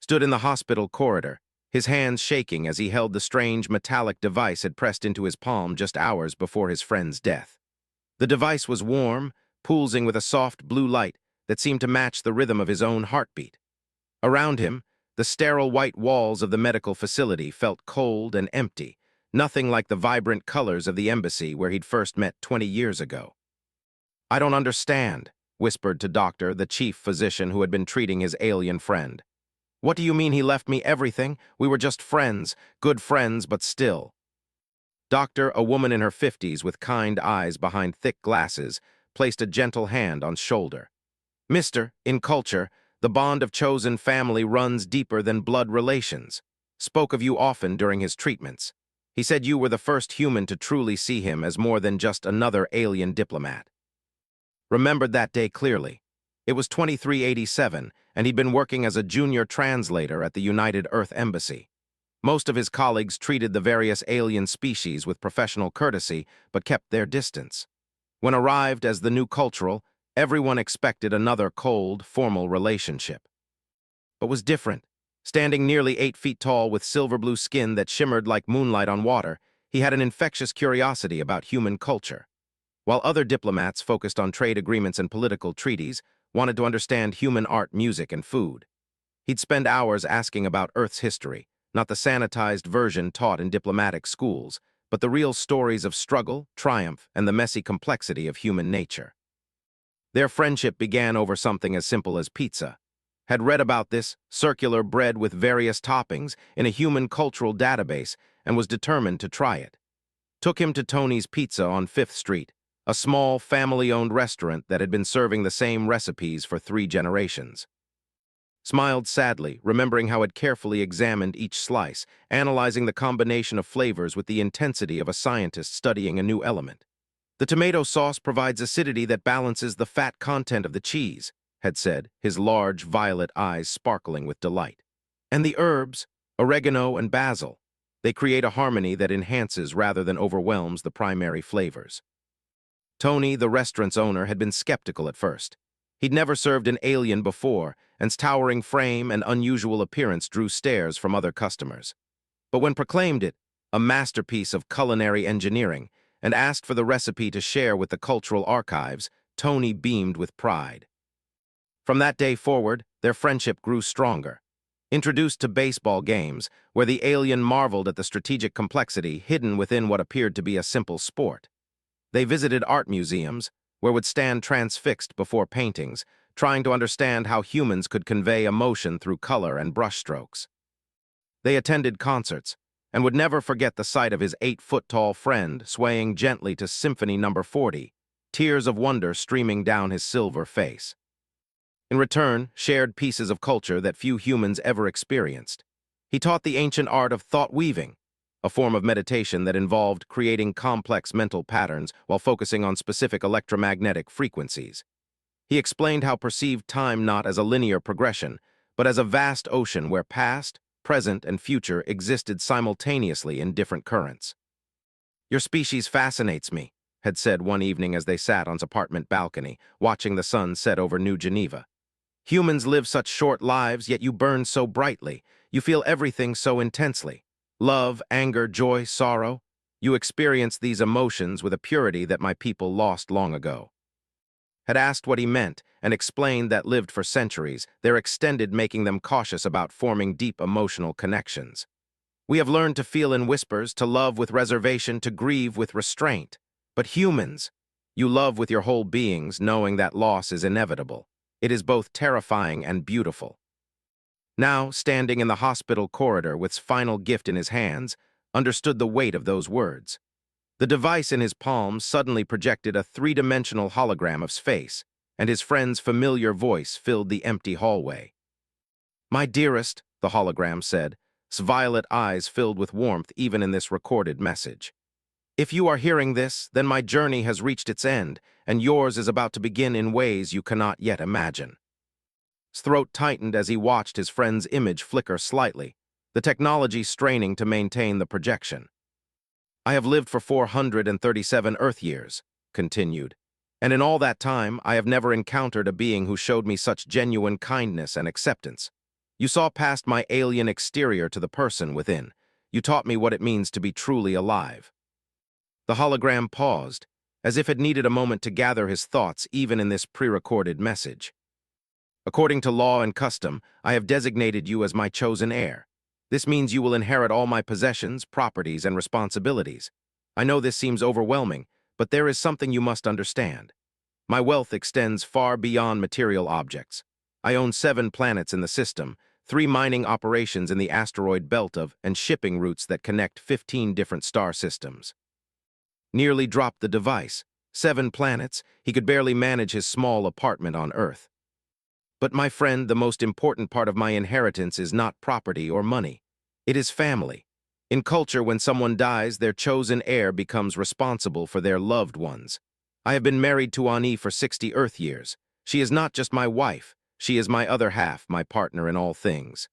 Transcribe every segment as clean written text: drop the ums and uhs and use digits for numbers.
stood in the hospital corridor, his hands shaking as he held the strange metallic device had pressed into his palm just hours before his friend's death. The device was warm, pulsing with a soft blue light that seemed to match the rhythm of his own heartbeat. Around him, the sterile white walls of the medical facility felt cold and empty, nothing like the vibrant colors of the embassy where he'd first met 20 years ago. "I don't understand," whispered to Doctor, the chief physician who had been treating his alien friend. "What do you mean he left me everything? We were just friends, good friends, but still." Doctor, a woman in her 50s with kind eyes behind thick glasses, placed a gentle hand on shoulder. "Mister, in culture, the bond of chosen family runs deeper than blood relations. Spoke of you often during his treatments. He said you were the first human to truly see him as more than just another alien diplomat." Remembered that day clearly. It was 2387, and he'd been working as a junior translator at the United Earth Embassy. Most of his colleagues treated the various alien species with professional courtesy, but kept their distance. When arrived as the new cultural, everyone expected another cold, formal relationship. But was different. Standing nearly 8 feet tall with silver blue skin that shimmered like moonlight on water, he had an infectious curiosity about human culture. While other diplomats focused on trade agreements and political treaties, wanted to understand human art, music, and food. He'd spend hours asking about Earth's history, not the sanitized version taught in diplomatic schools, but the real stories of struggle, triumph, and the messy complexity of human nature. Their friendship began over something as simple as pizza. Had read about this circular bread with various toppings in a human cultural database and was determined to try it. Took him to Tony's Pizza on 5th Street, a small, family-owned restaurant that had been serving the same recipes for 3 generations. Smiled sadly, remembering how it carefully examined each slice, analyzing the combination of flavors with the intensity of a scientist studying a new element. "The tomato sauce provides acidity that balances the fat content of the cheese," had said, his large violet eyes sparkling with delight. "And the herbs, oregano and basil, they create a harmony that enhances rather than overwhelms the primary flavors." Tony, the restaurant's owner, had been skeptical at first. He'd never served an alien before, and his towering frame and unusual appearance drew stares from other customers. But when proclaimed it a masterpiece of culinary engineering and asked for the recipe to share with the cultural archives, Tony beamed with pride. From that day forward, their friendship grew stronger. Introduced to baseball games, where the alien marveled at the strategic complexity hidden within what appeared to be a simple sport. They visited art museums, where would stand transfixed before paintings, trying to understand how humans could convey emotion through color and brushstrokes. They attended concerts, and would never forget the sight of his 8-foot-tall friend swaying gently to Symphony No. 40, tears of wonder streaming down his silver face. In return, shared pieces of culture that few humans ever experienced. He taught the ancient art of thought-weaving, a form of meditation that involved creating complex mental patterns while focusing on specific electromagnetic frequencies. He explained how perceived time not as a linear progression, but as a vast ocean where past, present, and future existed simultaneously in different currents. "Your species fascinates me," had said one evening as they sat on his apartment balcony, watching the sun set over New Geneva. "Humans live such short lives, yet you burn so brightly. You feel everything so intensely. Love, anger, joy, sorrow. You experience these emotions with a purity that my people lost long ago." Had asked what he meant and explained that lived for centuries, their extended making them cautious about forming deep emotional connections. "We have learned to feel in whispers, to love with reservation, to grieve with restraint. But humans, you love with your whole beings, knowing that loss is inevitable. It is both terrifying and beautiful." Now, standing in the hospital corridor with his final gift in his hands, understood the weight of those words. The device in his palm suddenly projected a 3-dimensional hologram of his face, and his friend's familiar voice filled the empty hallway. "My dearest," the hologram said, its violet eyes filled with warmth even in this recorded message. "If you are hearing this, then my journey has reached its end, and yours is about to begin in ways you cannot yet imagine." His throat tightened as he watched his friend's image flicker slightly, the technology straining to maintain the projection. "I have lived for 437 Earth years," continued, "and in all that time I have never encountered a being who showed me such genuine kindness and acceptance. You saw past my alien exterior to the person within. You taught me what it means to be truly alive. The hologram paused, as if it needed a moment to gather his thoughts even in this pre-recorded message. According to law and custom, I have designated you as my chosen heir. This means you will inherit all my possessions, properties, and responsibilities. I know this seems overwhelming, but there is something you must understand. My wealth extends far beyond material objects. I own 7 planets in the system, 3 mining operations in the asteroid belt and shipping routes that connect 15 different star systems. Nearly dropped the device. 7 planets, he could barely manage his small apartment on Earth. But my friend, the most important part of my inheritance is not property or money. It is family. In culture, when someone dies, their chosen heir becomes responsible for their loved ones. I have been married to Ani for 60 Earth years. She is not just my wife. She is my other half, my partner in all things.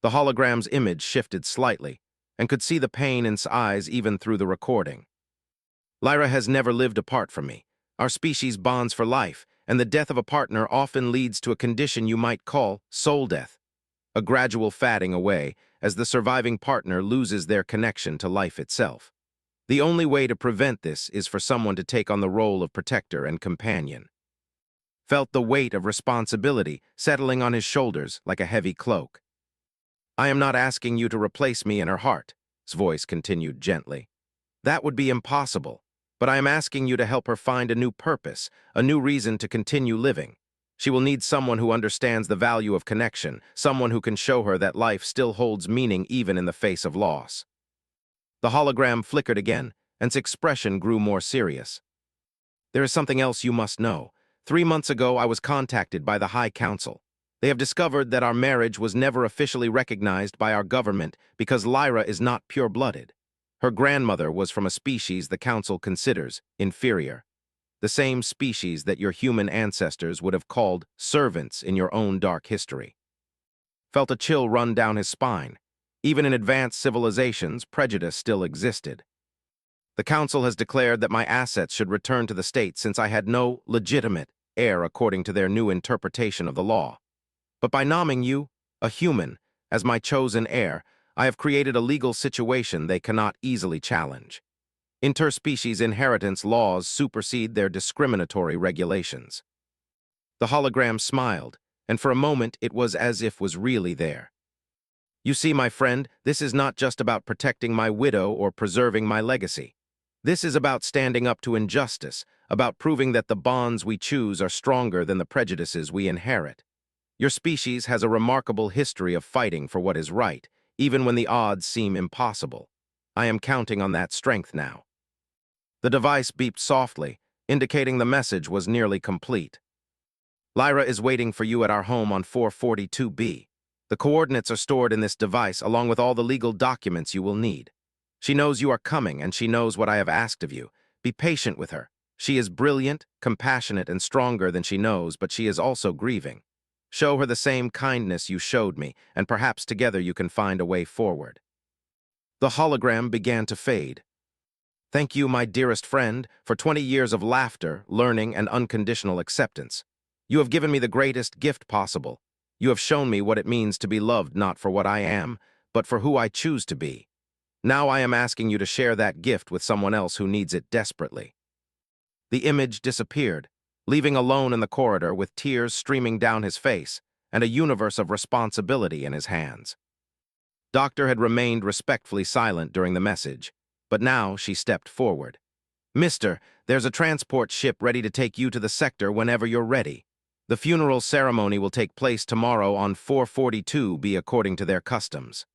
The hologram's image shifted slightly, and could see the pain in his eyes even through the recording. Lyra has never lived apart from me. Our species bonds for life, and the death of a partner often leads to a condition you might call soul death, a gradual fading away as the surviving partner loses their connection to life itself. The only way to prevent this is for someone to take on the role of protector and companion. Felt the weight of responsibility settling on his shoulders like a heavy cloak. I am not asking you to replace me in her heart, his voice continued gently. That would be impossible. But I am asking you to help her find a new purpose, a new reason to continue living. She will need someone who understands the value of connection, someone who can show her that life still holds meaning even in the face of loss. The hologram flickered again, and its expression grew more serious. There is something else you must know. 3 months ago, I was contacted by the High Council. They have discovered that our marriage was never officially recognized by our government because Lyra is not pure-blooded. Her grandmother was from a species the Council considers inferior, the same species that your human ancestors would have called servants in your own dark history. Felt a chill run down his spine. Even in advanced civilizations, prejudice still existed. The Council has declared that my assets should return to the state since I had no legitimate heir according to their new interpretation of the law. But by nomming you, a human, as my chosen heir, I have created a legal situation they cannot easily challenge. Interspecies inheritance laws supersede their discriminatory regulations. The hologram smiled, and for a moment it was as if was really there. You see, my friend, this is not just about protecting my widow or preserving my legacy. This is about standing up to injustice, about proving that the bonds we choose are stronger than the prejudices we inherit. Your species has a remarkable history of fighting for what is right, even when the odds seem impossible. I am counting on that strength now. The device beeped softly, indicating the message was nearly complete. Lyra is waiting for you at our home on 442B. The coordinates are stored in this device along with all the legal documents you will need. She knows you are coming and she knows what I have asked of you. Be patient with her. She is brilliant, compassionate, and stronger than she knows, but she is also grieving. Show her the same kindness you showed me, and perhaps together you can find a way forward. The hologram began to fade. Thank you, my dearest friend, for 20 years of laughter, learning, and unconditional acceptance. You have given me the greatest gift possible. You have shown me what it means to be loved not for what I am, but for who I choose to be. Now I am asking you to share that gift with someone else who needs it desperately. The image disappeared, leaving alone in the corridor with tears streaming down his face and a universe of responsibility in his hands. Doctor had remained respectfully silent during the message, but now she stepped forward. Mister, there's a transport ship ready to take you to the sector whenever you're ready. The funeral ceremony will take place tomorrow on 442B according to their customs.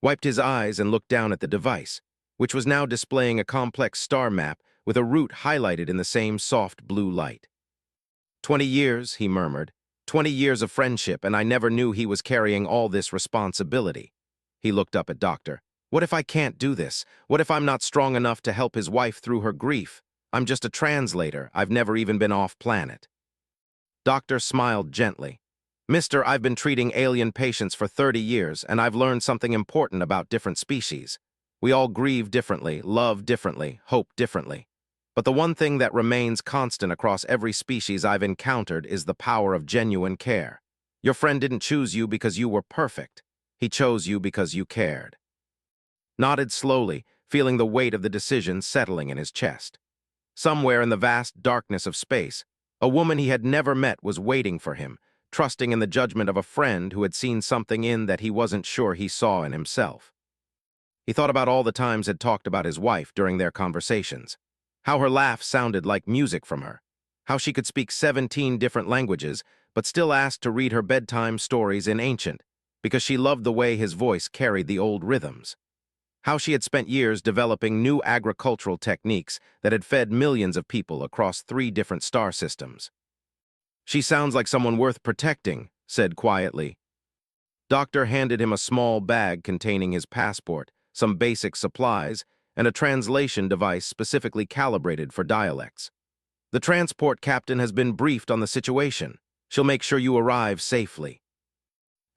Wiped his eyes and looked down at the device, which was now displaying a complex star map with a route highlighted in the same soft blue light. 20 years, he murmured. 20 years of friendship, and I never knew he was carrying all this responsibility. He looked up at Doctor. What if I can't do this? What if I'm not strong enough to help his wife through her grief? I'm just a translator. I've never even been off planet. Doctor smiled gently. Mister, I've been treating alien patients for 30 years, and I've learned something important about different species. We all grieve differently, love differently, hope differently. But the one thing that remains constant across every species I've encountered is the power of genuine care. Your friend didn't choose you because you were perfect. He chose you because you cared. Nodded slowly, feeling the weight of the decision settling in his chest. Somewhere in the vast darkness of space, a woman he had never met was waiting for him, trusting in the judgment of a friend who had seen something in that he wasn't sure he saw in himself. He thought about all the times had talked about his wife during their conversations, how her laugh sounded like music from her, how she could speak 17 different languages, but still asked to read her bedtime stories in ancient, because she loved the way his voice carried the old rhythms. How she had spent years developing new agricultural techniques that had fed millions of people across 3 different star systems. She sounds like someone worth protecting, said quietly. Doctor handed him a small bag containing his passport, some basic supplies, and a translation device specifically calibrated for dialects. The transport captain has been briefed on the situation. She'll make sure you arrive safely.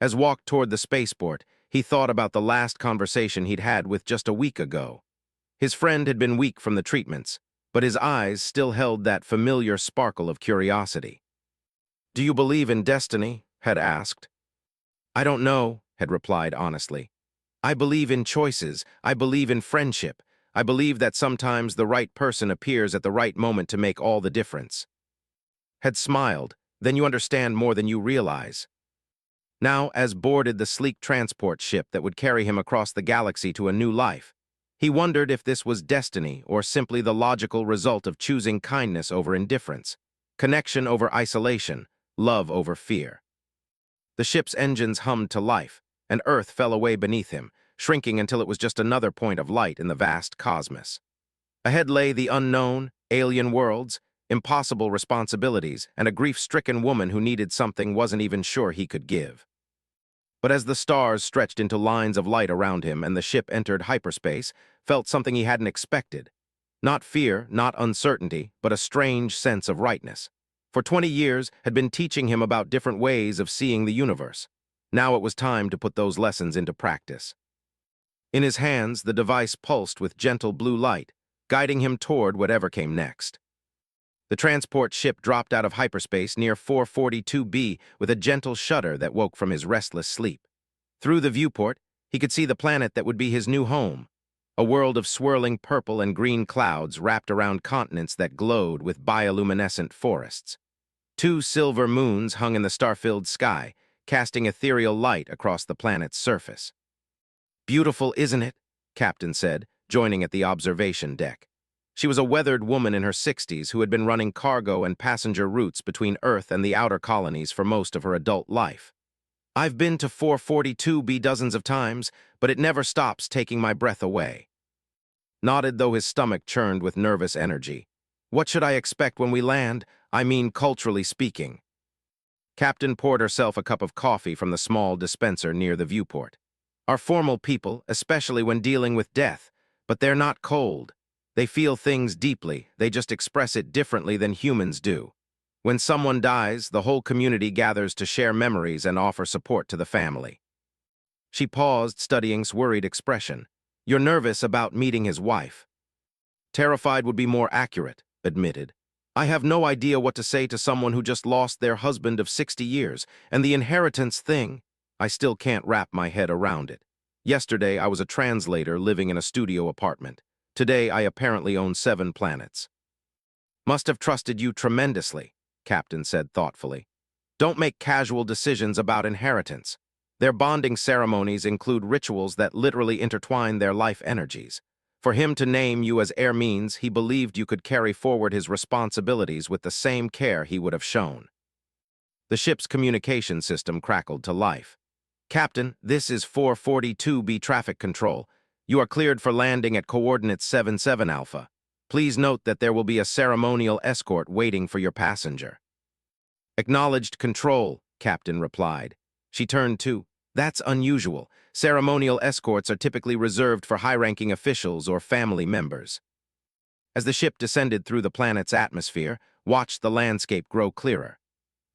As walked toward the spaceport, he thought about the last conversation he'd had with just a week ago. His friend had been weak from the treatments, but his eyes still held that familiar sparkle of curiosity. "Do you believe in destiny?" had asked. "I don't know," had replied honestly. "I believe in choices. I believe in friendship. I believe that sometimes the right person appears at the right moment to make all the difference." Had smiled. "Then you understand more than you realize." Now, as boarded the sleek transport ship that would carry him across the galaxy to a new life, he wondered if this was destiny or simply the logical result of choosing kindness over indifference, connection over isolation, love over fear. The ship's engines hummed to life, and Earth fell away beneath him, shrinking until it was just another point of light in the vast cosmos. Ahead lay the unknown, alien worlds, impossible responsibilities, and a grief-stricken woman who needed something wasn't even sure he could give. But as the stars stretched into lines of light around him and the ship entered hyperspace, felt something he hadn't expected. Not fear, not uncertainty, but a strange sense of rightness. For 20 years had been teaching him about different ways of seeing the universe. Now it was time to put those lessons into practice. In his hands, the device pulsed with gentle blue light, guiding him toward whatever came next. The transport ship dropped out of hyperspace near 442B with a gentle shudder that woke from his restless sleep. Through the viewport, he could see the planet that would be his new home, a world of swirling purple and green clouds wrapped around continents that glowed with bioluminescent forests. 2 silver moons hung in the star-filled sky, casting ethereal light across the planet's surface. "Beautiful, isn't it?" Captain said, joining at the observation deck. She was a weathered woman in her 60s who had been running cargo and passenger routes between Earth and the outer colonies for most of her adult life. "I've been to 442B dozens of times, but it never stops taking my breath away." Nodded though his stomach churned with nervous energy. "What should I expect when we land? I mean, culturally speaking." Captain poured herself a cup of coffee from the small dispenser near the viewport. "Are formal people, especially when dealing with death, but they're not cold. They feel things deeply, they just express it differently than humans do. When someone dies, the whole community gathers to share memories and offer support to the family." She paused, studying his worried expression. "You're nervous about meeting his wife." "Terrified would be more accurate," admitted. "I have no idea what to say to someone who just lost their husband of 60 years, and the inheritance thing, I still can't wrap my head around it. Yesterday, I was a translator living in a studio apartment. Today, I apparently own 7 planets." "Must have trusted you tremendously," Captain said thoughtfully. "Don't make casual decisions about inheritance. Their bonding ceremonies include rituals that literally intertwine their life energies. For him to name you as heir means he believed you could carry forward his responsibilities with the same care he would have shown." The ship's communication system crackled to life. "Captain, this is 442B traffic control. You are cleared for landing at coordinates 77 Alpha. Please note that there will be a ceremonial escort waiting for your passenger." "Acknowledged control," Captain replied. She turned to, "That's unusual. Ceremonial escorts are typically reserved for high-ranking officials or family members." As the ship descended through the planet's atmosphere, watched the landscape grow clearer.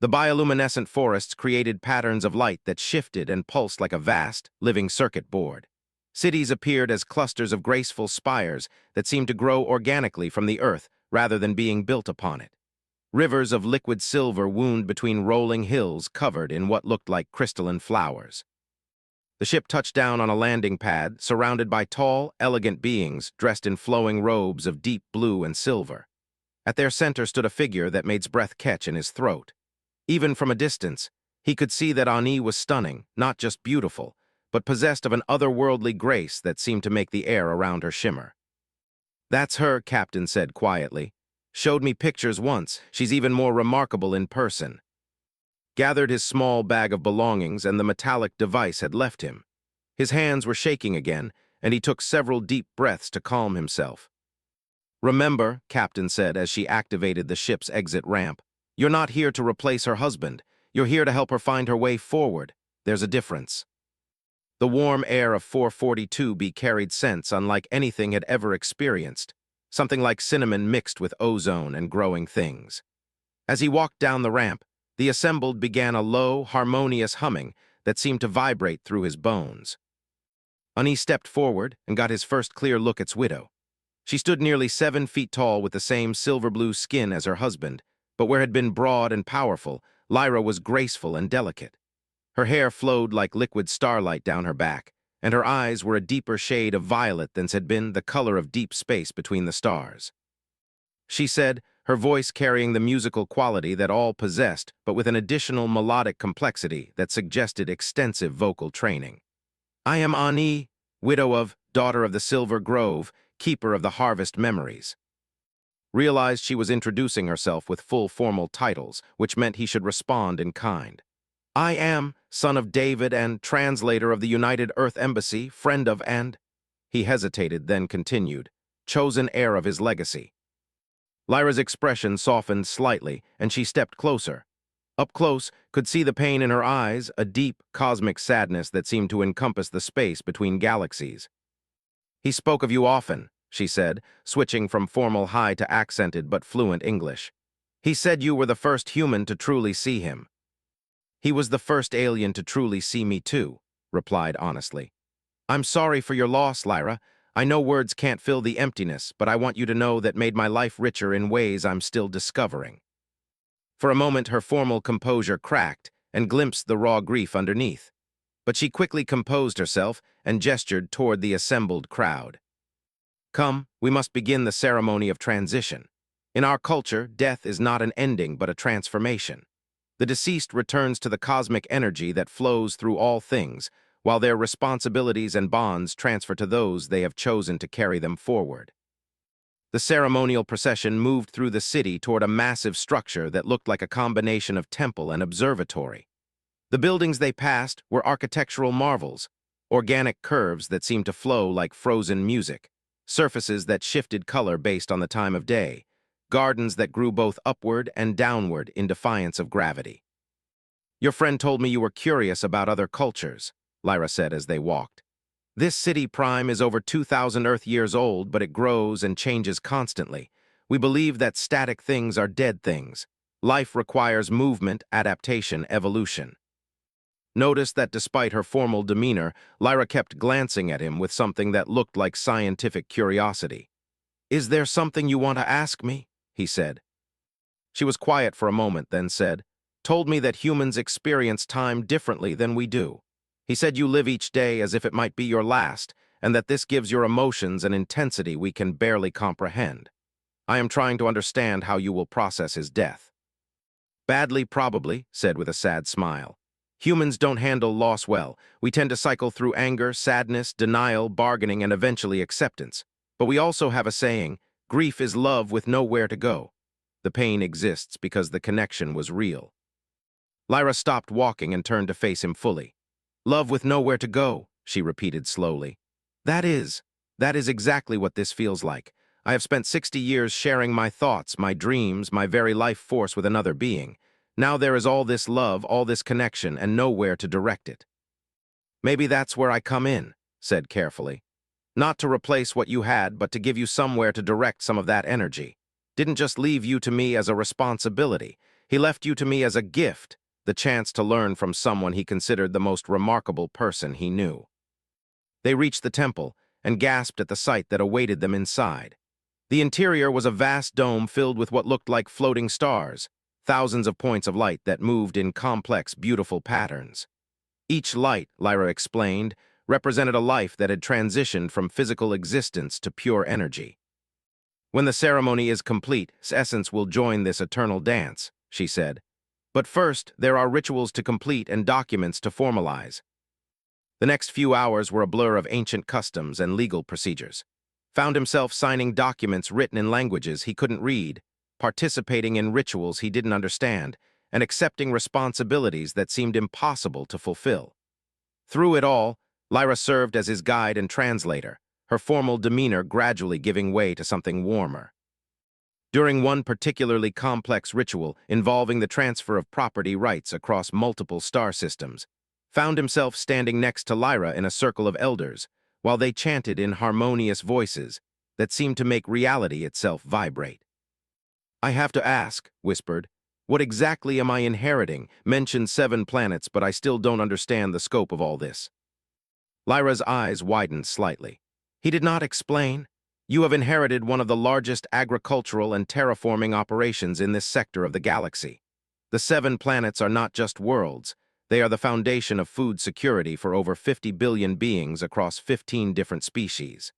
The bioluminescent forests created patterns of light that shifted and pulsed like a vast, living circuit board. Cities appeared as clusters of graceful spires that seemed to grow organically from the earth rather than being built upon it. Rivers of liquid silver wound between rolling hills covered in what looked like crystalline flowers. The ship touched down on a landing pad, surrounded by tall, elegant beings dressed in flowing robes of deep blue and silver. At their center stood a figure that made his breath catch in his throat. Even from a distance, he could see that Ani was stunning, not just beautiful, but possessed of an otherworldly grace that seemed to make the air around her shimmer. "That's her," Captain said quietly. "Showed me pictures once. She's even more remarkable in person." Gathered his small bag of belongings, and the metallic device had left him. His hands were shaking again, and he took several deep breaths to calm himself. "Remember," Captain said as she activated the ship's exit ramp, "you're not here to replace her husband. You're here to help her find her way forward. There's a difference." The warm air of 442B carried scents unlike anything had ever experienced, something like cinnamon mixed with ozone and growing things. As he walked down the ramp, the assembled began a low, harmonious humming that seemed to vibrate through his bones. Ani stepped forward and got his first clear look at his widow. She stood nearly 7 feet tall with the same silver-blue skin as her husband, but where had been broad and powerful, Lyra was graceful and delicate. Her hair flowed like liquid starlight down her back, and her eyes were a deeper shade of violet than had been the color of deep space between the stars. She said, her voice carrying the musical quality that all possessed, but with an additional melodic complexity that suggested extensive vocal training. "I am Ani, widow of, daughter of the Silver Grove, keeper of the harvest memories." Realized she was introducing herself with full formal titles, which meant he should respond in kind. "I am, son of David and translator of the United Earth Embassy, friend of and—" He hesitated, then continued, "chosen heir of his legacy." Lyra's expression softened slightly, and she stepped closer. Up close, could see the pain in her eyes, a deep, cosmic sadness that seemed to encompass the space between galaxies. "He spoke of you often," she said, switching from formal high to accented but fluent English. "He said you were the first human to truly see him." "He was the first alien to truly see me too," replied honestly. "I'm sorry for your loss, Lyra. I know words can't fill the emptiness, but I want you to know that made my life richer in ways I'm still discovering." For a moment, her formal composure cracked and glimpsed the raw grief underneath. But she quickly composed herself and gestured toward the assembled crowd. "Come, we must begin the ceremony of transition. In our culture, death is not an ending but a transformation. The deceased returns to the cosmic energy that flows through all things, while their responsibilities and bonds transfer to those they have chosen to carry them forward." The ceremonial procession moved through the city toward a massive structure that looked like a combination of temple and observatory. The buildings they passed were architectural marvels, organic curves that seemed to flow like frozen music, surfaces that shifted color based on the time of day, gardens that grew both upward and downward in defiance of gravity. "Your friend told me you were curious about other cultures," Lyra said as they walked. "This city prime is over 2,000 Earth years old, but it grows and changes constantly. We believe that static things are dead things. Life requires movement, adaptation, evolution." Noticed that despite her formal demeanor, Lyra kept glancing at him with something that looked like scientific curiosity. "Is there something you want to ask me?" he said. She was quiet for a moment, then said, "Told me that humans experience time differently than we do. He said you live each day as if it might be your last, and that this gives your emotions an intensity we can barely comprehend. I am trying to understand how you will process his death." "Badly, probably," said with a sad smile. "Humans don't handle loss well. We tend to cycle through anger, sadness, denial, bargaining, and eventually acceptance. But we also have a saying, grief is love with nowhere to go. The pain exists because the connection was real." Lyra stopped walking and turned to face him fully. "Love with nowhere to go," she repeated slowly. That is exactly what this feels like. I have spent 60 years sharing my thoughts, my dreams, my very life force with another being. Now there is all this love, all this connection, and nowhere to direct it." "Maybe that's where I come in," said carefully. "Not to replace what you had, but to give you somewhere to direct some of that energy. Didn't just leave you to me as a responsibility. He left you to me as a gift, the chance to learn from someone he considered the most remarkable person he knew." They reached the temple and gasped at the sight that awaited them inside. The interior was a vast dome filled with what looked like floating stars, thousands of points of light that moved in complex, beautiful patterns. Each light, Lyra explained, represented a life that had transitioned from physical existence to pure energy. When the ceremony is complete, essence will join this eternal dance, she said. But first, there are rituals to complete and documents to formalize. The next few hours were a blur of ancient customs and legal procedures. Found himself signing documents written in languages he couldn't read, participating in rituals he didn't understand, and accepting responsibilities that seemed impossible to fulfill. Through it all, Lyra served as his guide and translator, her formal demeanor gradually giving way to something warmer. During one particularly complex ritual involving the transfer of property rights across multiple star systems, found himself standing next to Lyra in a circle of elders, while they chanted in harmonious voices that seemed to make reality itself vibrate. "I have to ask," whispered, "what exactly am I inheriting? Mentioned 7 planets, but I still don't understand the scope of all this." Lyra's eyes widened slightly. He did not explain. "You have inherited one of the largest agricultural and terraforming operations in this sector of the galaxy. The 7 planets are not just worlds. They are the foundation of food security for over 50 billion beings across 15 different species."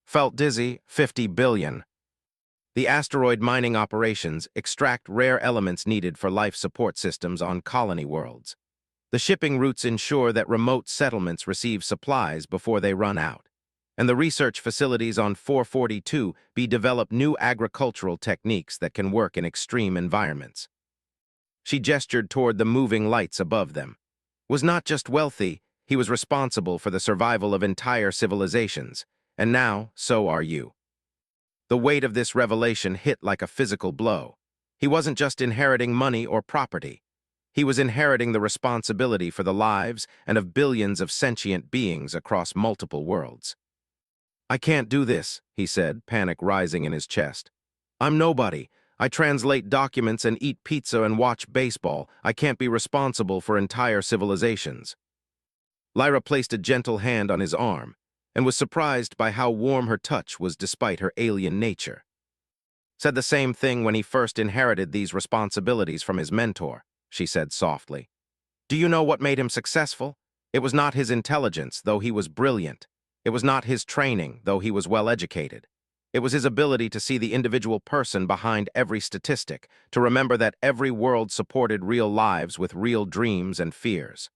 Felt dizzy. 50 billion. The asteroid mining operations extract rare elements needed for life support systems on colony worlds. The shipping routes ensure that remote settlements receive supplies before they run out. And the research facilities on 442b develop new agricultural techniques that can work in extreme environments. She gestured toward the moving lights above them. Was not just wealthy, he was responsible for the survival of entire civilizations, and now, so are you. The weight of this revelation hit like a physical blow. He wasn't just inheriting money or property. He was inheriting the responsibility for the lives and of billions of sentient beings across multiple worlds. "I can't do this," he said, panic rising in his chest. "I'm nobody. I translate documents and eat pizza and watch baseball. I can't be responsible for entire civilizations." Lyra placed a gentle hand on his arm and was surprised by how warm her touch was despite her alien nature. "Said the same thing when he first inherited these responsibilities from his mentor," she said softly. "Do you know what made him successful? It was not his intelligence, though he was brilliant. It was not his training, though he was well-educated. It was his ability to see the individual person behind every statistic, to remember that every world supported real lives with real dreams and fears."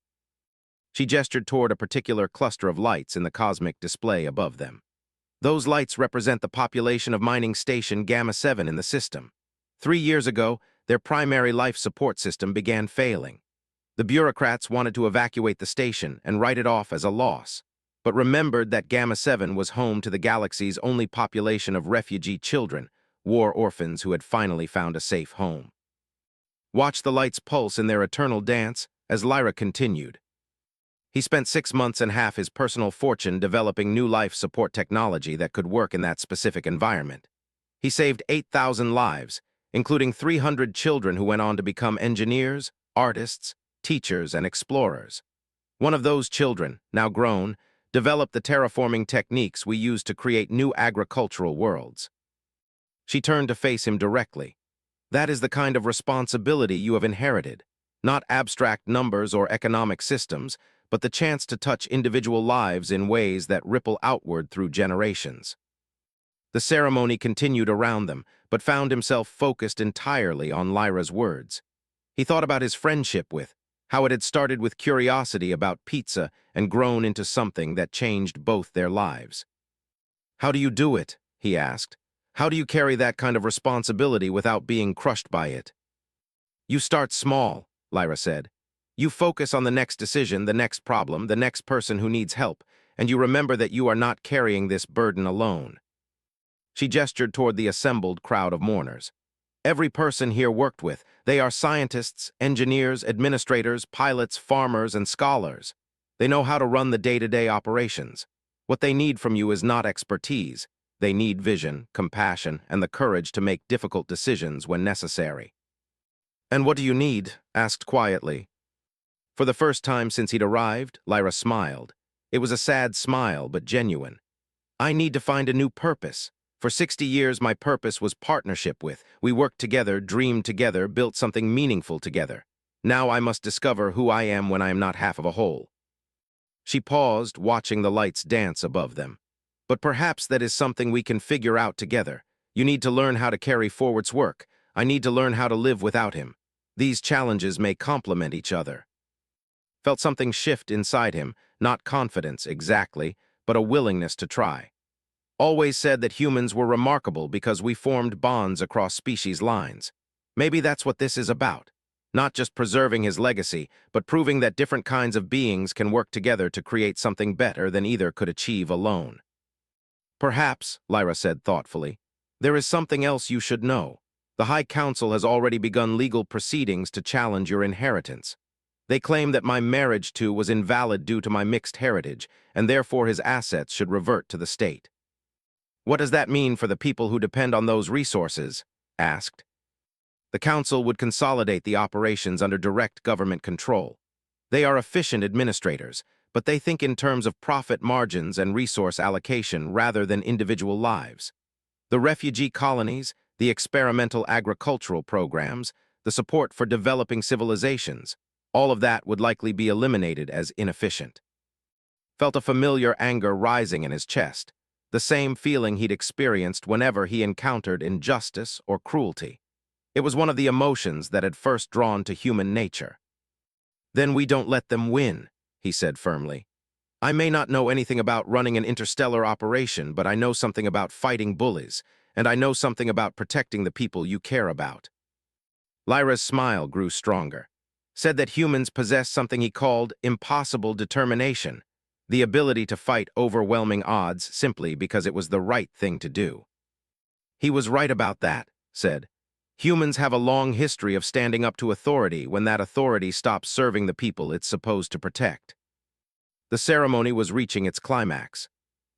She gestured toward a particular cluster of lights in the cosmic display above them. "Those lights represent the population of mining station Gamma 7 in the system. 3 years ago, their primary life support system began failing. The bureaucrats wanted to evacuate the station and write it off as a loss, but remembered that Gamma 7 was home to the galaxy's only population of refugee children, war orphans who had finally found a safe home." Watch the lights pulse in their eternal dance as Lyra continued. "He spent 6 months and half his personal fortune developing new life support technology that could work in that specific environment. He saved 8,000 lives, including 300 children who went on to become engineers, artists, teachers, and explorers. One of those children, now grown, developed the terraforming techniques we use to create new agricultural worlds." She turned to face him directly. "That is the kind of responsibility you have inherited. Not abstract numbers or economic systems, but the chance to touch individual lives in ways that ripple outward through generations." The ceremony continued around them, but found himself focused entirely on Lyra's words. He thought about his friendship with, how it had started with curiosity about pizza and grown into something that changed both their lives. "How do you do it?" he asked. "How do you carry that kind of responsibility without being crushed by it?" "You start small," Lyra said. "You focus on the next decision, the next problem, the next person who needs help, and you remember that you are not carrying this burden alone." She gestured toward the assembled crowd of mourners. "Every person here worked with. They are scientists, engineers, administrators, pilots, farmers, and scholars. They know how to run the day-to-day operations. What they need from you is not expertise. They need vision, compassion, and the courage to make difficult decisions when necessary." "And what do you need?" asked quietly. For the first time since he'd arrived, Lyra smiled. It was a sad smile, but genuine. "I need to find a new purpose. For 60 years, my purpose was partnership with. We worked together, dreamed together, built something meaningful together. Now I must discover who I am when I am not half of a whole. She paused, watching the lights dance above them. But perhaps that is something we can figure out together. You need to learn how to carry forward's work. I need to learn how to live without him. These challenges may complement each other. Felt something shift inside him, not confidence exactly, but a willingness to try. Always said that humans were remarkable because we formed bonds across species lines. Maybe that's what this is about. Not just preserving his legacy, but proving that different kinds of beings can work together to create something better than either could achieve alone. Perhaps, Lyra said thoughtfully, there is something else you should know. The High Council has already begun legal proceedings to challenge your inheritance. They claim that my marriage to was invalid due to my mixed heritage, and therefore his assets should revert to the state. What does that mean for the people who depend on those resources? Asked. The Council would consolidate the operations under direct government control. They are efficient administrators, but they think in terms of profit margins and resource allocation rather than individual lives. The refugee colonies, the experimental agricultural programs, the support for developing civilizations, all of that would likely be eliminated as inefficient. Felt a familiar anger rising in his chest, the same feeling he'd experienced whenever he encountered injustice or cruelty. It was one of the emotions that had first drawn to human nature. Then we don't let them win, he said firmly. I may not know anything about running an interstellar operation, but I know something about fighting bullies, and I know something about protecting the people you care about. Lyra's smile grew stronger. Said that humans possess something he called impossible determination, the ability to fight overwhelming odds simply because it was the right thing to do. He was right about that, said. Humans have a long history of standing up to authority when that authority stops serving the people it's supposed to protect. The ceremony was reaching its climax.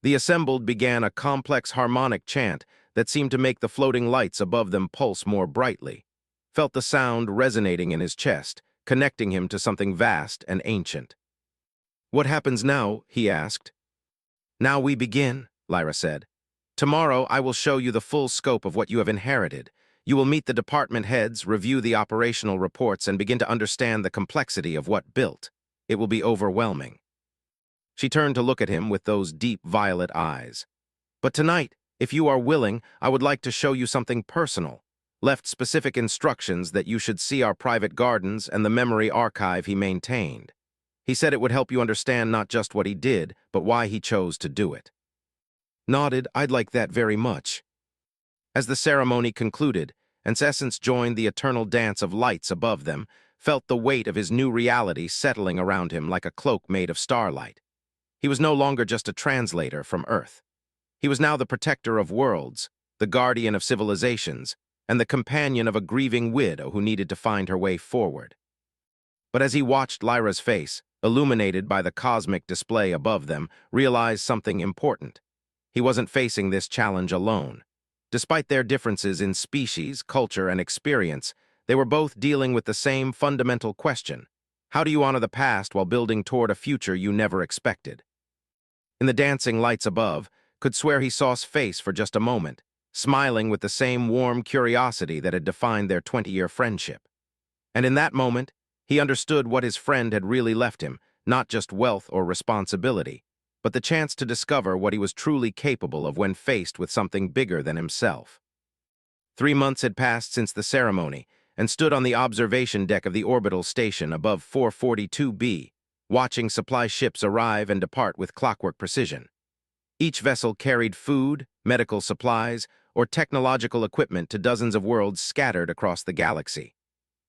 The assembled began a complex harmonic chant that seemed to make the floating lights above them pulse more brightly. Felt the sound resonating in his chest, connecting him to something vast and ancient. What happens now? He asked. Now we begin, Lyra said. Tomorrow I will show you the full scope of what you have inherited. You will meet the department heads, review the operational reports, and begin to understand the complexity of what built. It will be overwhelming. She turned to look at him with those deep violet eyes. But tonight, if you are willing, I would like to show you something personal. Left specific instructions that you should see our private gardens and the memory archive he maintained. He said it would help you understand not just what he did, but why he chose to do it. Nodded, I'd like that very much. As the ceremony concluded, and Essence joined the eternal dance of lights above them, felt the weight of his new reality settling around him like a cloak made of starlight. He was no longer just a translator from Earth. He was now the protector of worlds, the guardian of civilizations, and the companion of a grieving widow who needed to find her way forward. But as he watched Lyra's face, illuminated by the cosmic display above them, realized something important. He wasn't facing this challenge alone. Despite their differences in species, culture, and experience, they were both dealing with the same fundamental question. How do you honor the past while building toward a future you never expected? In the dancing lights above, could swear he saw his face for just a moment, smiling with the same warm curiosity that had defined their 20-year friendship. And in that moment, he understood what his friend had really left him, not just wealth or responsibility, but the chance to discover what he was truly capable of when faced with something bigger than himself. 3 months had passed since the ceremony, and stood on the observation deck of the orbital station above 442B, watching supply ships arrive and depart with clockwork precision. Each vessel carried food, medical supplies, or technological equipment to dozens of worlds scattered across the galaxy.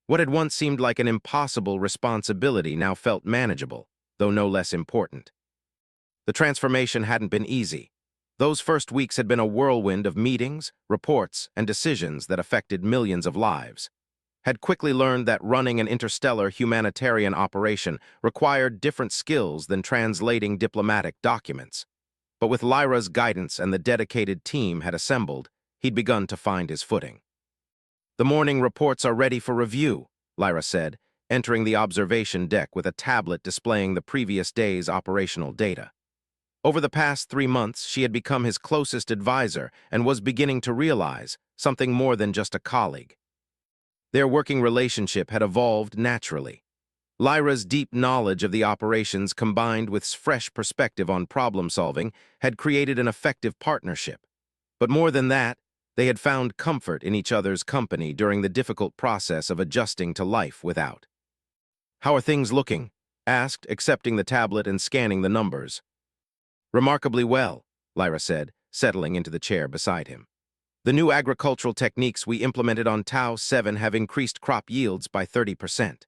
What had once seemed like an impossible responsibility now felt manageable, though no less important. The transformation hadn't been easy. Those first weeks had been a whirlwind of meetings, reports, and decisions that affected millions of lives. Had quickly learned that running an interstellar humanitarian operation required different skills than translating diplomatic documents. But with Lyra's guidance and the dedicated team had assembled, he'd begun to find his footing. The morning reports are ready for review, Lyra said, entering the observation deck with a tablet displaying the previous day's operational data. Over the past 3 months, she had become his closest advisor and was beginning to realize something more than just a colleague. Their working relationship had evolved naturally. Lyra's deep knowledge of the operations combined with fresh perspective on problem-solving had created an effective partnership. But more than that, they had found comfort in each other's company during the difficult process of adjusting to life without. "How are things looking?" asked, accepting the tablet and scanning the numbers. "Remarkably well," Lyra said, settling into the chair beside him. "The new agricultural techniques we implemented on Tau 7 have increased crop yields by 30%.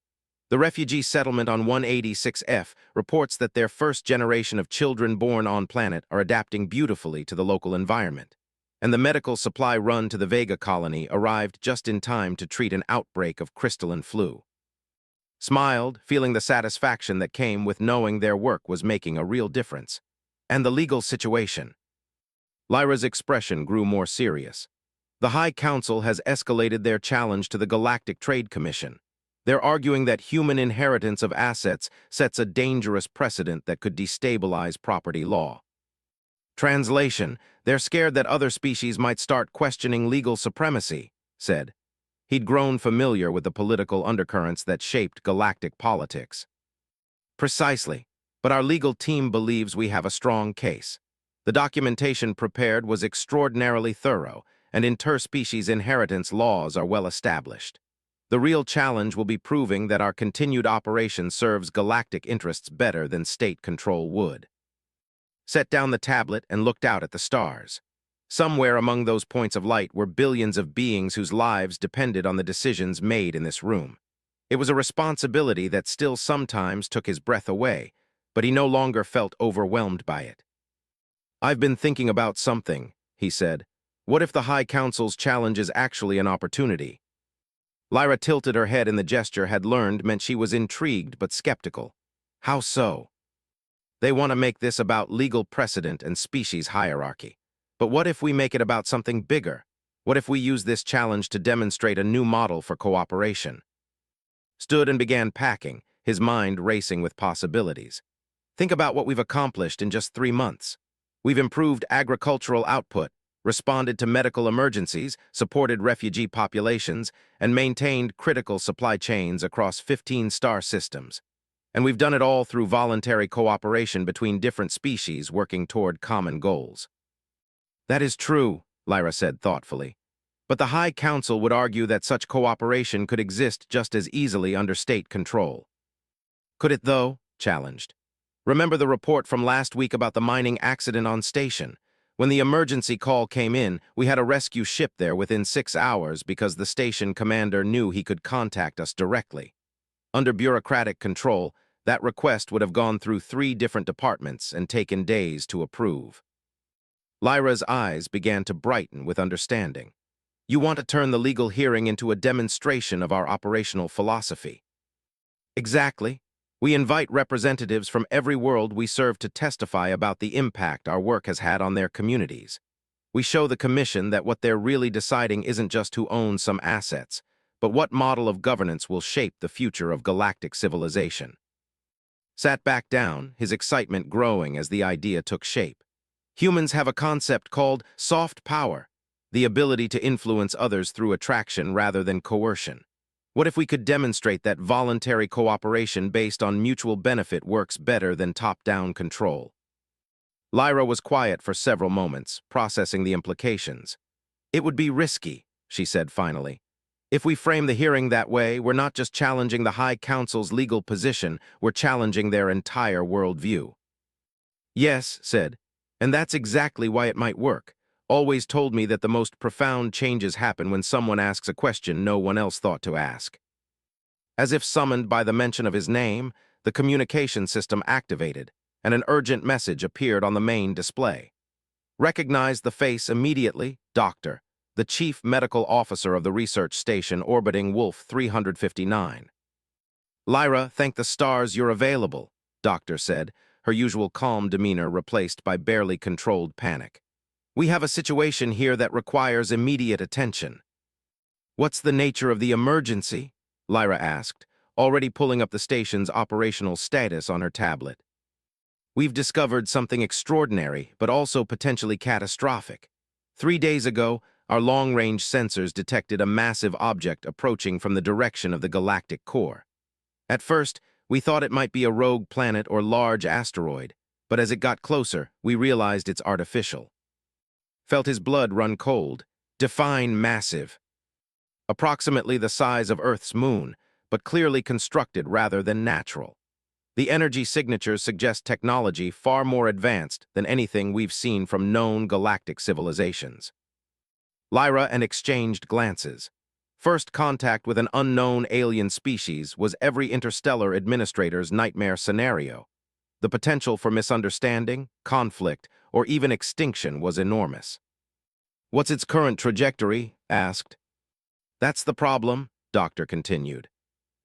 The refugee settlement on 186F reports that their first generation of children born on planet are adapting beautifully to the local environment. And the medical supply run to the Vega colony arrived just in time to treat an outbreak of crystalline flu." Smiled, feeling the satisfaction that came with knowing their work was making a real difference. "And the legal situation?" Lyra's expression grew more serious. "The High Council has escalated their challenge to the Galactic Trade Commission. They're arguing that human inheritance of assets sets a dangerous precedent that could destabilize property law." Translation: "They're scared that other species might start questioning legal supremacy," said. He'd grown familiar with the political undercurrents that shaped galactic politics. "Precisely, but our legal team believes we have a strong case. The documentation prepared was extraordinarily thorough, and interspecies inheritance laws are well established. The real challenge will be proving that our continued operation serves galactic interests better than state control would." Set down the tablet and looked out at the stars. Somewhere among those points of light were billions of beings whose lives depended on the decisions made in this room. It was a responsibility that still sometimes took his breath away, but he no longer felt overwhelmed by it. "I've been thinking about something," he said. "What if the High Council's challenge is actually an opportunity?" Lyra tilted her head, and the gesture had learned meant she was intrigued but skeptical. "How so?" "They want to make this about legal precedent and species hierarchy. But what if we make it about something bigger? What if we use this challenge to demonstrate a new model for cooperation?" Stood and began packing, his mind racing with possibilities. "Think about what we've accomplished in just 3 months. We've improved agricultural output, responded to medical emergencies, supported refugee populations, and maintained critical supply chains across 15 star systems. And we've done it all through voluntary cooperation between different species working toward common goals." "That is true," Lyra said thoughtfully. "But the High Council would argue that such cooperation could exist just as easily under state control." "Could it, though?" challenged. "Remember the report from last week about the mining accident on station? When the emergency call came in, we had a rescue ship there within 6 hours because the station commander knew he could contact us directly. Under bureaucratic control, that request would have gone through 3 different departments and taken days to approve." Lyra's eyes began to brighten with understanding. "You want to turn the legal hearing into a demonstration of our operational philosophy." "Exactly. We invite representatives from every world we serve to testify about the impact our work has had on their communities. We show the Commission that what they're really deciding isn't just who owns some assets, but what model of governance will shape the future of galactic civilization." Sat back down, his excitement growing as the idea took shape. Humans have a concept called soft power, the ability to influence others through attraction rather than coercion. What if we could demonstrate that voluntary cooperation based on mutual benefit works better than top-down control? Lyra was quiet for several moments, processing the implications. "It would be risky," she said finally. "If we frame the hearing that way, we're not just challenging the High Council's legal position, we're challenging their entire worldview." "Yes," said, "and that's exactly why it might work. Always told me that the most profound changes happen when someone asks a question no one else thought to ask." As if summoned by the mention of his name, the communication system activated, and an urgent message appeared on the main display. Recognized the face immediately, Doctor, the chief medical officer of the research station orbiting Wolf 359. "Lyra, thank the stars you're available," Doctor said, her usual calm demeanor replaced by barely controlled panic. "We have a situation here that requires immediate attention." "What's the nature of the emergency?" Lyra asked, already pulling up the station's operational status on her tablet. We've discovered something extraordinary, but also potentially catastrophic. 3 days ago, our long-range sensors detected a massive object approaching from the direction of the galactic core. At first, we thought it might be a rogue planet or large asteroid, but as it got closer, we realized it's artificial. Felt his blood run cold. Define massive. Approximately the size of Earth's moon, but clearly constructed rather than natural. The energy signatures suggest technology far more advanced than anything we've seen from known galactic civilizations. Lyra and exchanged glances. First contact with an unknown alien species was every interstellar administrator's nightmare scenario. The potential for misunderstanding, conflict, or even extinction was enormous. "What's its current trajectory?" asked. "That's the problem," Doctor continued.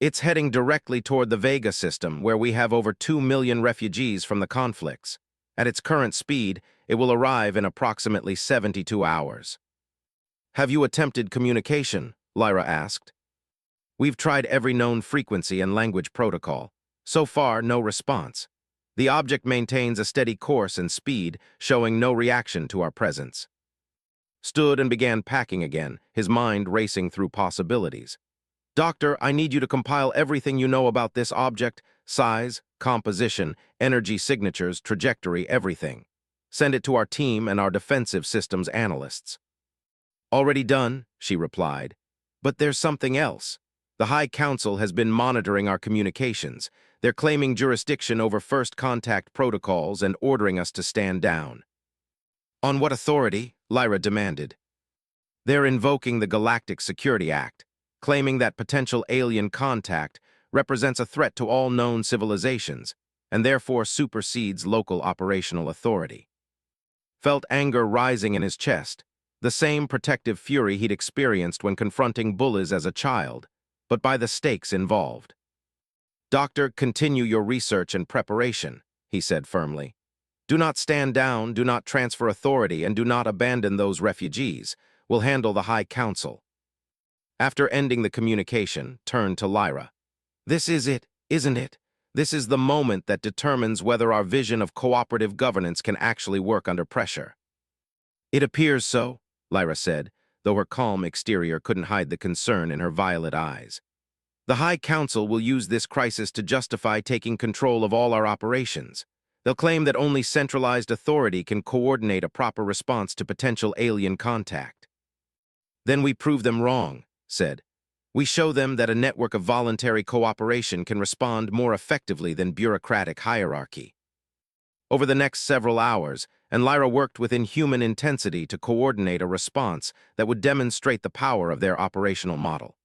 "It's heading directly toward the Vega system, where we have over 2 million refugees from the conflicts. At its current speed, it will arrive in approximately 72 hours. "Have you attempted communication?" Lyra asked. "We've tried every known frequency and language protocol. So far, no response. The object maintains a steady course and speed, showing no reaction to our presence." Stood and began packing again, his mind racing through possibilities. "Doctor, I need you to compile everything you know about this object, size, composition, energy signatures, trajectory, everything. Send it to our team and our defensive systems analysts." "Already done," she replied. "But there's something else. The High Council has been monitoring our communications. They're claiming jurisdiction over first contact protocols and ordering us to stand down." "On what authority?" Lyra demanded. "They're invoking the Galactic Security Act, claiming that potential alien contact represents a threat to all known civilizations and therefore supersedes local operational authority." Felt anger rising in his chest, the same protective fury he'd experienced when confronting bullies as a child, but by the stakes involved. "Doctor, continue your research and preparation," he said firmly. "Do not stand down, do not transfer authority, and do not abandon those refugees. We'll handle the High Council." After ending the communication, turned to Lyra. "This is it, isn't it? This is the moment that determines whether our vision of cooperative governance can actually work under pressure." "It appears so," Lyra said, though her calm exterior couldn't hide the concern in her violet eyes. "The High Council will use this crisis to justify taking control of all our operations. They'll claim that only centralized authority can coordinate a proper response to potential alien contact." "Then we prove them wrong," said. "We show them that a network of voluntary cooperation can respond more effectively than bureaucratic hierarchy." Over the next several hours, and Lyra worked with inhuman intensity to coordinate a response that would demonstrate the power of their operational model.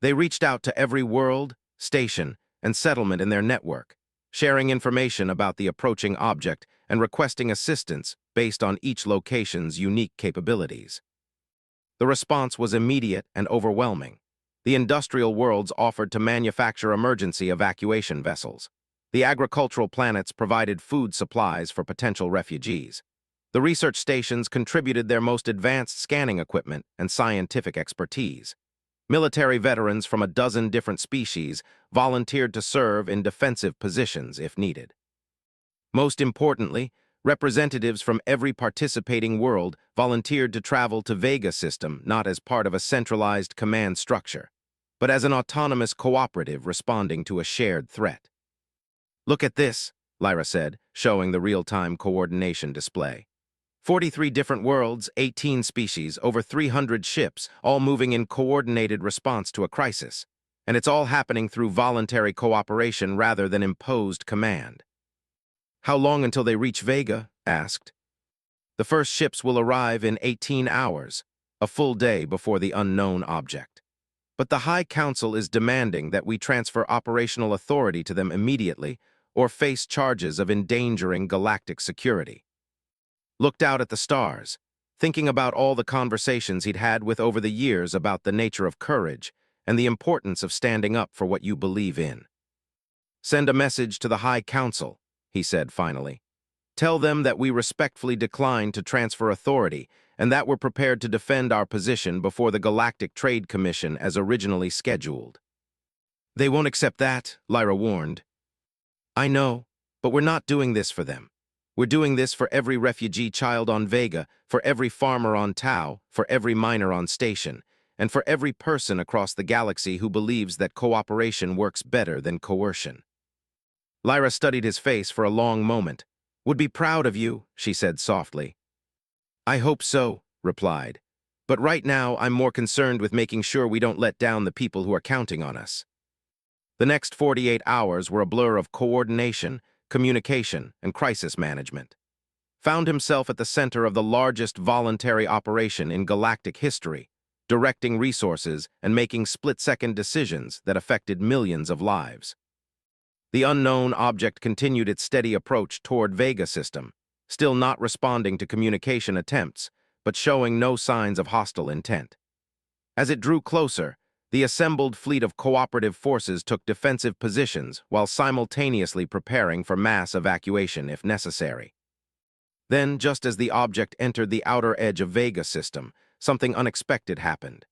They reached out to every world, station, and settlement in their network, sharing information about the approaching object and requesting assistance based on each location's unique capabilities. The response was immediate and overwhelming. The industrial worlds offered to manufacture emergency evacuation vessels. The agricultural planets provided food supplies for potential refugees. The research stations contributed their most advanced scanning equipment and scientific expertise. Military veterans from a dozen different species volunteered to serve in defensive positions if needed. Most importantly, representatives from every participating world volunteered to travel to Vega system not as part of a centralized command structure, but as an autonomous cooperative responding to a shared threat. "Look at this," Lyra said, showing the real-time coordination display. 43 different worlds, 18 species, over 300 ships, all moving in coordinated response to a crisis. And it's all happening through voluntary cooperation rather than imposed command. "How long until they reach Vega?" asked. "The first ships will arrive in 18 hours, a full day before the unknown object. But the High Council is demanding that we transfer operational authority to them immediately or face charges of endangering galactic security." Looked out at the stars, thinking about all the conversations he'd had with over the years about the nature of courage and the importance of standing up for what you believe in. "Send a message to the High Council," he said finally. "Tell them that we respectfully decline to transfer authority and that we're prepared to defend our position before the Galactic Trade Commission as originally scheduled." "They won't accept that," Lyra warned. "I know, But we're not doing this for them. We're doing this for every refugee child on Vega, for every farmer on Tau, for every miner on Station, and for every person across the galaxy who believes that cooperation works better than coercion. Lyra studied his face for a long moment. "Would be proud of you," she said softly. "I hope so," replied. "But right now I'm more concerned with making sure we don't let down the people who are counting on us." The next 48 hours were a blur of coordination, communication, and crisis management. Found himself at the center of the largest voluntary operation in galactic history, directing resources and making split-second decisions that affected millions of lives. The unknown object continued its steady approach toward Vega system, still not responding to communication attempts, but showing no signs of hostile intent. As it drew closer, the assembled fleet of cooperative forces took defensive positions while simultaneously preparing for mass evacuation if necessary. Then, just as the object entered the outer edge of Vega system, something unexpected happened.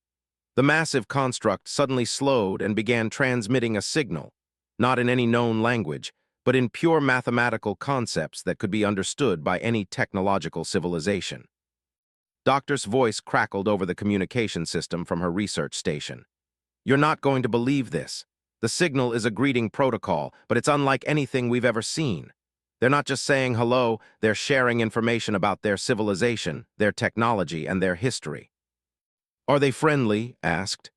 The massive construct suddenly slowed and began transmitting a signal, not in any known language, but in pure mathematical concepts that could be understood by any technological civilization. Doctor's voice crackled over the communication system from her research station. "You're not going to believe this. The signal is a greeting protocol, but it's unlike anything we've ever seen. They're not just saying hello, they're sharing information about their civilization, their technology, and their history." "Are they friendly?" asked.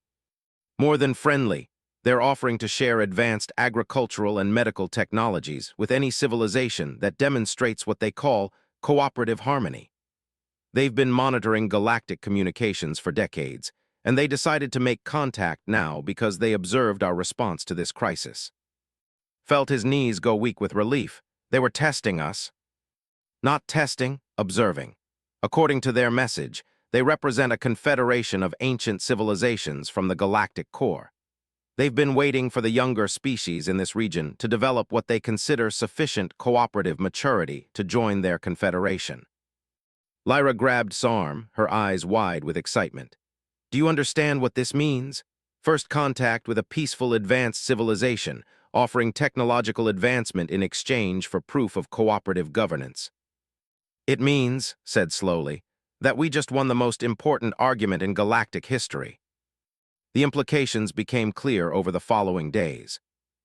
"More than friendly. They're offering to share advanced agricultural and medical technologies with any civilization that demonstrates what they call cooperative harmony. They've been monitoring galactic communications for decades, and they decided to make contact now because they observed our response to this crisis." Felt his knees go weak with relief. They were testing us. Not testing, observing. According to their message, they represent a confederation of ancient civilizations from the galactic core. They've been waiting for the younger species in this region to develop what they consider sufficient cooperative maturity to join their confederation. Lyra grabbed his arm, her eyes wide with excitement. "Do you understand what this means? First contact with a peaceful, advanced civilization, offering technological advancement in exchange for proof of cooperative governance." "It means," said slowly, "that we just won the most important argument in galactic history." The implications became clear over the following days.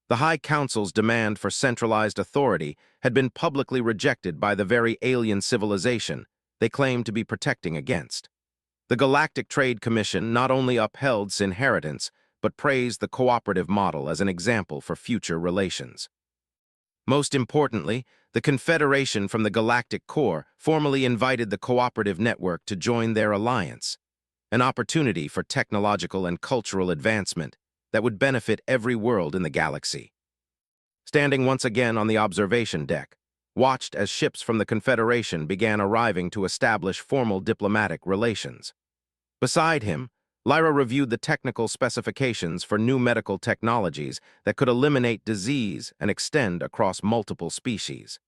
The High Council's demand for centralized authority had been publicly rejected by the very alien civilization they claimed to be protecting against. The Galactic Trade Commission not only upheld its inheritance, but praised the cooperative model as an example for future relations. Most importantly, the Confederation from the Galactic Core formally invited the cooperative network to join their alliance, an opportunity for technological and cultural advancement that would benefit every world in the galaxy. Standing once again on the observation deck, watched as ships from the Confederation began arriving to establish formal diplomatic relations. Beside him, Lyra reviewed the technical specifications for new medical technologies that could eliminate disease and extend across multiple species.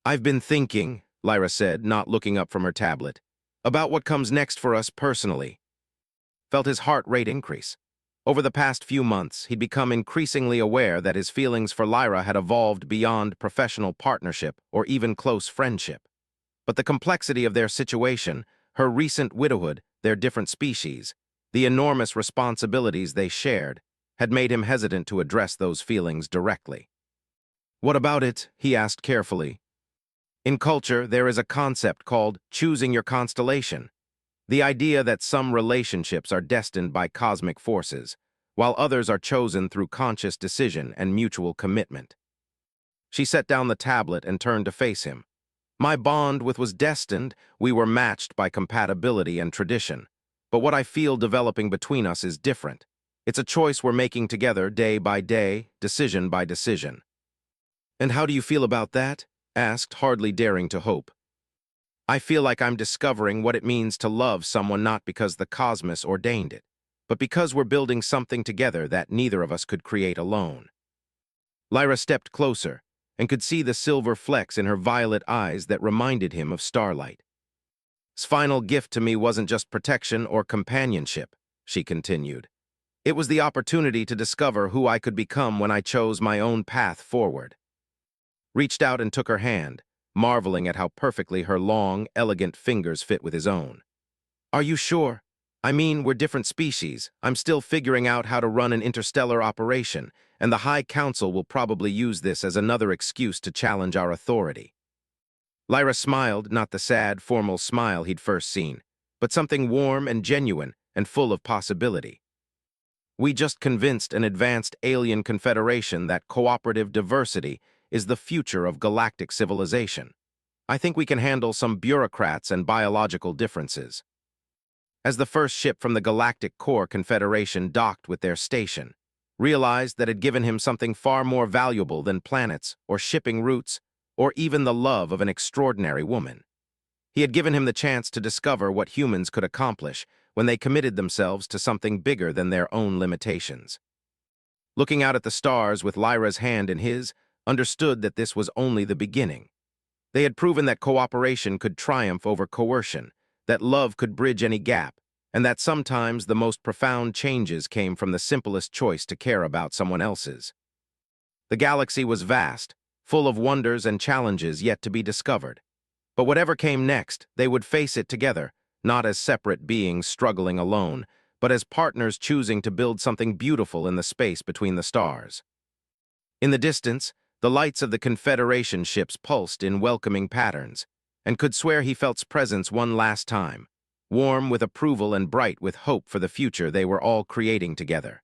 "I've been thinking," Lyra said, not looking up from her tablet, "about what comes next for us personally." Felt his heart rate increase. Over the past few months, he'd become increasingly aware that his feelings for Lyra had evolved beyond professional partnership or even close friendship. But the complexity of their situation, her recent widowhood, their different species, the enormous responsibilities they shared, had made him hesitant to address those feelings directly. "What about it?" he asked carefully. "In culture, there is a concept called choosing your constellation. The idea that some relationships are destined by cosmic forces, while others are chosen through conscious decision and mutual commitment." She set down the tablet and turned to face him. "My bond with was destined, we were matched by compatibility and tradition. But what I feel developing between us is different. It's a choice we're making together day by day, decision by decision." "And how do you feel about that?" asked, hardly daring to hope. "I feel like I'm discovering what it means to love someone not because the cosmos ordained it, but because we're building something together that neither of us could create alone." Lyra stepped closer and could see the silver flecks in her violet eyes that reminded him of starlight. "His final gift to me wasn't just protection or companionship," she continued. "It was the opportunity to discover who I could become when I chose my own path forward." reached out and took her hand, marveling at how perfectly her long, elegant fingers fit with his own. "Are you sure? I mean, we're different species. I'm still figuring out how to run an interstellar operation, and the High Council will probably use this as another excuse to challenge our authority." Lyra smiled, not the sad, formal smile he'd first seen, but something warm and genuine and full of possibility. "We just convinced an advanced alien confederation that cooperative diversity is the future of galactic civilization. I think we can handle some bureaucrats and biological differences." As the first ship from the Galactic Core Confederation docked with their station, realized that had given him something far more valuable than planets or shipping routes or even the love of an extraordinary woman. He had given him the chance to discover what humans could accomplish when they committed themselves to something bigger than their own limitations. Looking out at the stars with Lyra's hand in his, understood that this was only the beginning. They had proven that cooperation could triumph over coercion, that love could bridge any gap, and that sometimes the most profound changes came from the simplest choice to care about someone else's. The galaxy was vast, full of wonders and challenges yet to be discovered. But whatever came next, they would face it together, not as separate beings struggling alone, but as partners choosing to build something beautiful in the space between the stars. In the distance, the lights of the Confederation ships pulsed in welcoming patterns, and could swear he felt its presence one last time, warm with approval and bright with hope for the future they were all creating together.